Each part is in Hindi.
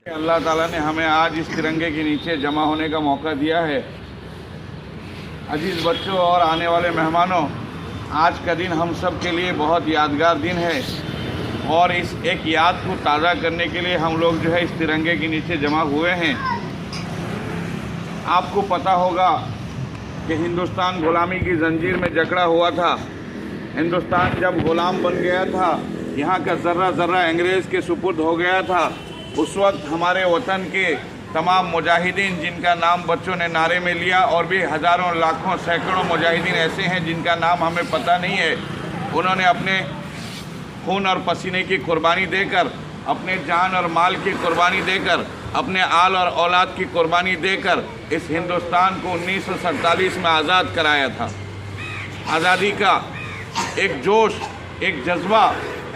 अल्लाह ताला ने हमें आज इस तिरंगे के नीचे जमा होने का मौका दिया है। अजीज़ बच्चों और आने वाले मेहमानों, आज का दिन हम सब के लिए बहुत यादगार दिन है और इस एक याद को ताज़ा करने के लिए हम लोग जो है इस तिरंगे के नीचे जमा हुए हैं। आपको पता होगा कि हिंदुस्तान गुलामी की जंजीर में जकड़ा हुआ था। हिंदुस्तान जब गुलाम बन गया था, यहाँ का ज़र्रा ज़र्रा अंग्रेज़ के सुपुर्द हो गया था, उस वक्त हमारे वतन के तमाम मुजाहिदीन जिनका नाम बच्चों ने नारे में लिया, और भी हज़ारों लाखों सैकड़ों मुजाहिदीन ऐसे हैं जिनका नाम हमें पता नहीं है, उन्होंने अपने खून और पसीने की कुर्बानी देकर, अपने जान और माल की कुर्बानी देकर, अपने आल और औलाद की कुर्बानी देकर इस हिंदुस्तान को 1947 में आज़ाद कराया था। आज़ादी का एक जोश, एक जज्बा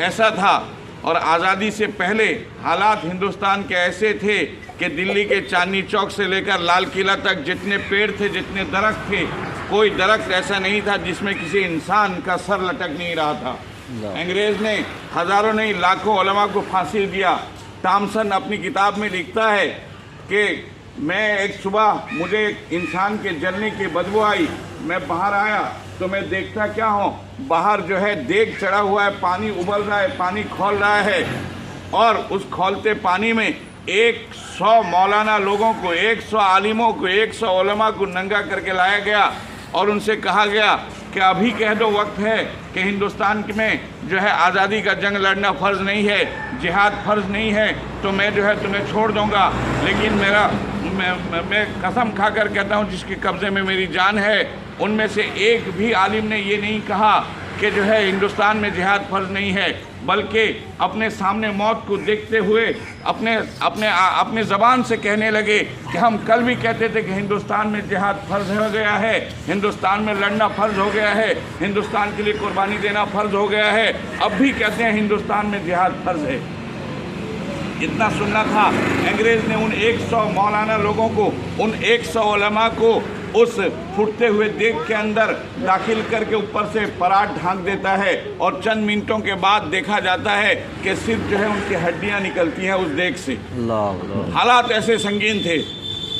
ऐसा था, और आज़ादी से पहले हालात हिंदुस्तान के ऐसे थे कि दिल्ली के चांदनी चौक से लेकर लाल किला तक जितने पेड़ थे, जितने दरख्त थे, कोई दरख्त ऐसा नहीं था जिसमें किसी इंसान का सर लटक नहीं रहा था। अंग्रेज़ ने हज़ारों नहीं लाखों उलमा को फांसी दिया। टॉमसन अपनी किताब में लिखता है कि मैं एक सुबह मुझे एक इंसान के जलने की बदबू आई, मैं बाहर आया तो मैं देखता क्या हूँ, बाहर जो है देग चढ़ा हुआ है, पानी उबल रहा है, पानी खौल रहा है, और उस खौलते पानी में 100 मौलाना लोगों को, 100 आलिमों को, 100 उलमा को नंगा करके लाया गया और उनसे कहा गया कि अभी कह दो वक्त है कि हिंदुस्तान में जो है आज़ादी का जंग लड़ना फ़र्ज़ नहीं है, जिहाद फ़र्ज़ नहीं है, तो मैं जो है तुम्हें छोड़ दूँगा, लेकिन मैं कसम खाकर कहता हूँ जिसके कब्ज़े में मेरी जान है, उनमें से एक भी आलिम ने ये नहीं कहा कि जो है हिंदुस्तान में जिहाद फ़र्ज़ नहीं है, बल्कि अपने सामने मौत को देखते हुए अपने ज़बान से कहने लगे कि हम कल भी कहते थे कि हिंदुस्तान में जिहाद फ़र्ज़ हो गया है, हिंदुस्तान में लड़ना फ़र्ज़ हो गया है, हिंदुस्तान के लिए कुर्बानी देना फ़र्ज़ हो गया है, अब भी कहते हैं हिंदुस्तान में जिहाद फ़र्ज़ है। इतना सुनना था। अंग्रेज़ ने उन 100 मौलाना लोगों को, उन 100 उलमा को उस फुटते हुए देग के अंदर दाखिल करके ऊपर से परात ढांक देता है, और चंद मिनटों के बाद देखा जाता है कि सिर्फ जो है उनकी हड्डियां निकलती हैं उस देग से। हालात ऐसे संगीन थे।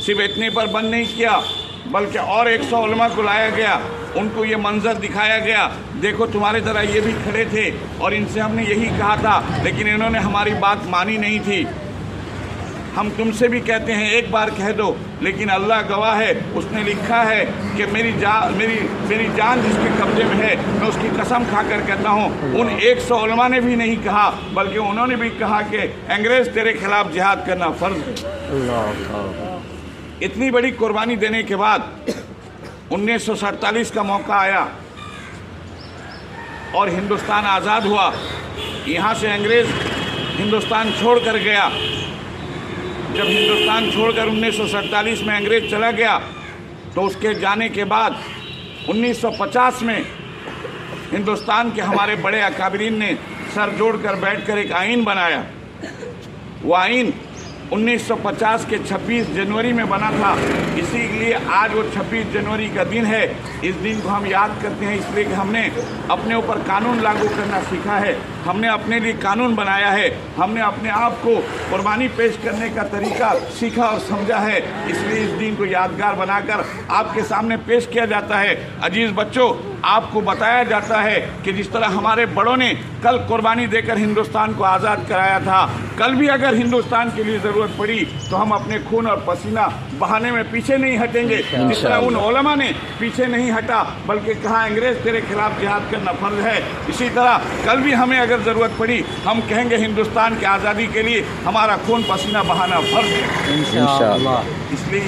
सिर्फ इतने पर बंद नहीं किया, बल्कि और 100 उलमा को लाया गया, उनको ये मंजर दिखाया गया, देखो तुम्हारे तरह ये भी खड़े थे और इनसे हमने यही कहा था, लेकिन इन्होंने हमारी बात मानी नहीं थी। हम तुमसे भी कहते हैं एक बार कह दो, लेकिन अल्लाह गवाह है, उसने लिखा है कि मेरी जान जिसके कब्जे में है, मैं उसकी कसम खाकर कहता हूँ, उन 100 उलमा ने भी नहीं कहा, बल्कि उन्होंने भी कहा कि अंग्रेज़ तेरे खिलाफ जिहाद करना फ़र्ज़ है। इतनी बड़ी कुर्बानी देने के बाद 1947 का मौका आया और हिंदुस्तान आज़ाद हुआ। यहाँ से अंग्रेज़ हिंदुस्तान छोड़ कर गया। जब हिंदुस्तान छोड़कर 1947 में अंग्रेज़ चला गया, तो उसके जाने के बाद 1950 में हिंदुस्तान के हमारे बड़े अकाबरीन ने सर जोड़कर बैठकर एक आइन बनाया। वो आइन 1950 के 26 जनवरी में बना था, इसीलिए आज वो 26 जनवरी का दिन है। इस दिन को हम याद करते हैं इसलिए कि हमने अपने ऊपर कानून लागू करना सीखा है, हमने अपने लिए कानून बनाया है, हमने अपने आप को कुर्बानी पेश करने का तरीका सीखा और समझा है, इसलिए इस दिन को यादगार बनाकर आपके सामने पेश किया जाता है। अजीज़ बच्चों, आपको बताया जाता है कि जिस तरह हमारे बड़ों ने कल कुर्बानी देकर हिंदुस्तान को आज़ाद कराया था, कल भी अगर हिंदुस्तान के लिए ज़रूरत पड़ी तो हम अपने खून और पसीना बहाने में पीछे नहीं हटेंगे। जिस तरह उन उलमा ने पीछे नहीं हटा, बल्कि कहा अंग्रेज़ तेरे खिलाफ जिहाद करना फ़र्ज़ है, इसी तरह कल भी हमें अगर ज़रूरत पड़ी हम कहेंगे हिंदुस्तान की आज़ादी के लिए हमारा खून पसीना बहाना फ़र्ज़ है इंशाअल्लाह। इसलिए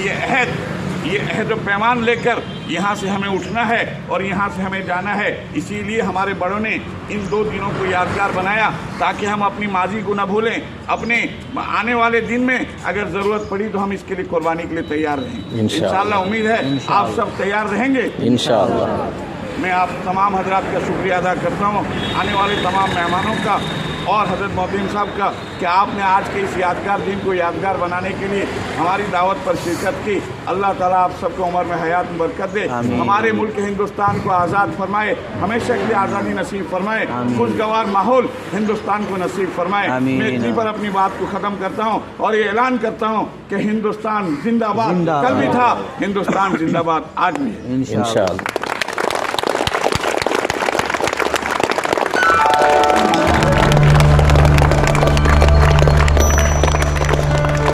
ये अहद व पैमान लेकर यहाँ से हमें उठना है और यहाँ से हमें जाना है। इसीलिए हमारे बड़ों ने इन 2 दिनों को यादगार बनाया ताकि हम अपनी माजी को न भूलें, अपने आने वाले दिन में अगर ज़रूरत पड़ी तो हम इसके लिए कुर्बानी के लिए तैयार रहेंगे इंशाअल्लाह। उम्मीद है आप सब तैयार रहेंगे इंशाअल्लाह। मैं आप तमाम हजरात का शुक्रिया अदा करता हूँ, आने वाले तमाम मेहमानों का और हज़रत मोहतरम साहब का कि आपने आज के इस यादगार दिन को यादगार बनाने के लिए हमारी दावत पर शिरकत की। अल्लाह ताला आप सबको उम्र में हयात में बरकत दे, हमारे मुल्क हिंदुस्तान को आज़ाद फरमाए, हमेशा के लिए आज़ादी नसीब फरमाए, खुशगवार माहौल हिंदुस्तान को नसीब फरमाए। मैं इतनी पर अपनी बात को ख़त्म करता हूँ और ये ऐलान करता हूँ कि हिंदुस्तान जिंदाबाद। कल भी था, हिंदुस्तान जिंदाबाद आज भी। इंशाअल्लाह।